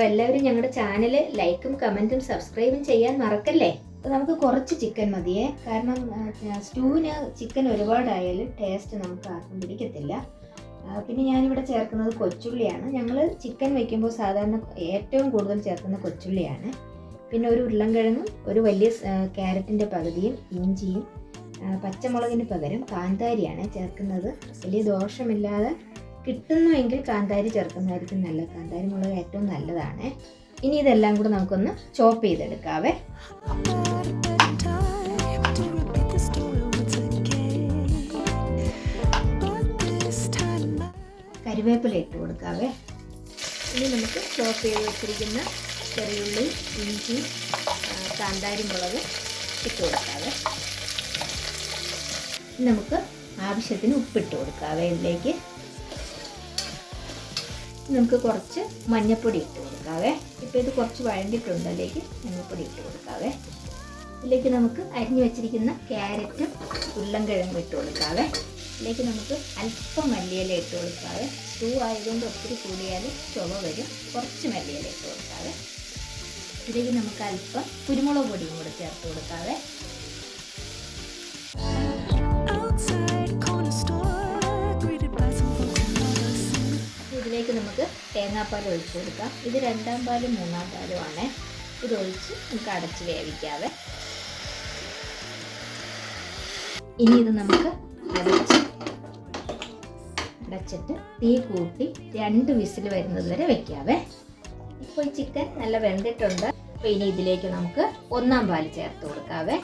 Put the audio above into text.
എല്ലാവരും ഞങ്ങളുടെ ചാനൽ ലൈക്കും കമൻറ്റും സബ്സ്ക്രൈബും ചെയ്യാൻ മറക്കല്ലേ. അപ്പോൾ നമുക്ക് കുറച്ച് ചിക്കൻ മതിയേ, കാരണം സ്റ്റൂവിന് ചിക്കൻ ഒരുപാടായാൽ ടേസ്റ്റ് നമുക്ക് ആർക്കും പിടിക്കത്തില്ല. പിന്നെ ഞാനിവിടെ ചേർക്കുന്നത് കൊച്ചുള്ളിയാണ്. ഞങ്ങൾ ചിക്കൻ വയ്ക്കുമ്പോൾ സാധാരണ ഏറ്റവും കൂടുതൽ ചേർക്കുന്ന കൊച്ചുള്ളിയാണ്. പിന്നെ ഒരു ഉരുളൻകിഴങ്ങും ഒരു വലിയ ക്യാരറ്റിൻ്റെ പകുതിയും ഇഞ്ചിയും പച്ചമുളകിന് പകരം കാന്താരിയാണ് ചേർക്കുന്നത്. വലിയ ദോഷമില്ലാതെ കിട്ടുന്നുവെങ്കിൽ കാന്താരി ചേർക്കുന്നതായിരിക്കും നല്ലത്. കാന്താരി മുളക് ഏറ്റവും നല്ലതാണ്. ഇനി ഇതെല്ലാം കൂടെ നമുക്കൊന്ന് ചോപ്പ് ചെയ്തെടുക്കാവേ. കരിവേപ്പില ഇട്ട് കൊടുക്കാവേ. ഇനി നമുക്ക് ചോപ്പ് ചെയ്ത് വെച്ചിരിക്കുന്ന ചെറിയുള്ളി, ഇഞ്ചി, കാന്താരി മുളക് ഇട്ട് കൊടുക്കാവേ. നമുക്ക് ആവശ്യത്തിന് ഉപ്പിട്ട് കൊടുക്കാവേ. ഇതിലേക്ക് നമുക്ക് കുറച്ച് മഞ്ഞൾപ്പൊടി ഇട്ട് കൊടുക്കാവേ. ഇപ്പോൾ ഇത് കുറച്ച് വഴണ്ടിട്ടുണ്ട്, അതിലേക്ക് മഞ്ഞൾപ്പൊടി ഇട്ട് കൊടുക്കാവേ. ഇതിലേക്ക് നമുക്ക് അരിഞ്ഞു വെച്ചിരിക്കുന്ന ക്യാരറ്റും ഉരുളൻകിഴങ്ങും ഇട്ട് കൊടുക്കാവേ. ഇതിലേക്ക് നമുക്ക് അല്പം മല്ലിയില ഇട്ട് കൊടുക്കാവേ. സ്റ്റൂ ആയതുകൊണ്ട് ഒത്തിരി കൂടിയാൽ ചുവ വരും. കുറച്ച് മല്ലിയില ഇട്ട് കൊടുക്കാവേ. ഇതിലേക്ക് നമുക്ക് അല്പം കുരുമുളക് പൊടിയും കൂടെ ചേർത്ത് കൊടുക്കാവേ. ഇതിലേക്ക് നമുക്ക് തേങ്ങാപ്പാൽ ഒഴിച്ച് കൊടുക്കാം. ഇത് 2ാം പാലും 3ാം പാലും ആണ്. ഇതൊഴിച്ച് നമുക്ക് അടച്ച് വേവിക്കാവേ. ഇനി ഇത് നമുക്ക് അടച്ചിട്ട് തീ കൂട്ടി 2 വിസിൽ വരുന്നത് വരെ വെക്കാവേ. ഇപ്പോൾ ചിക്കൻ നല്ല വെന്തിട്ടുണ്ട്. അപ്പോൾ ഇനി ഇതിലേക്ക് നമുക്ക് 1ാം പാൽ ചേർത്ത് കൊടുക്കാവേ.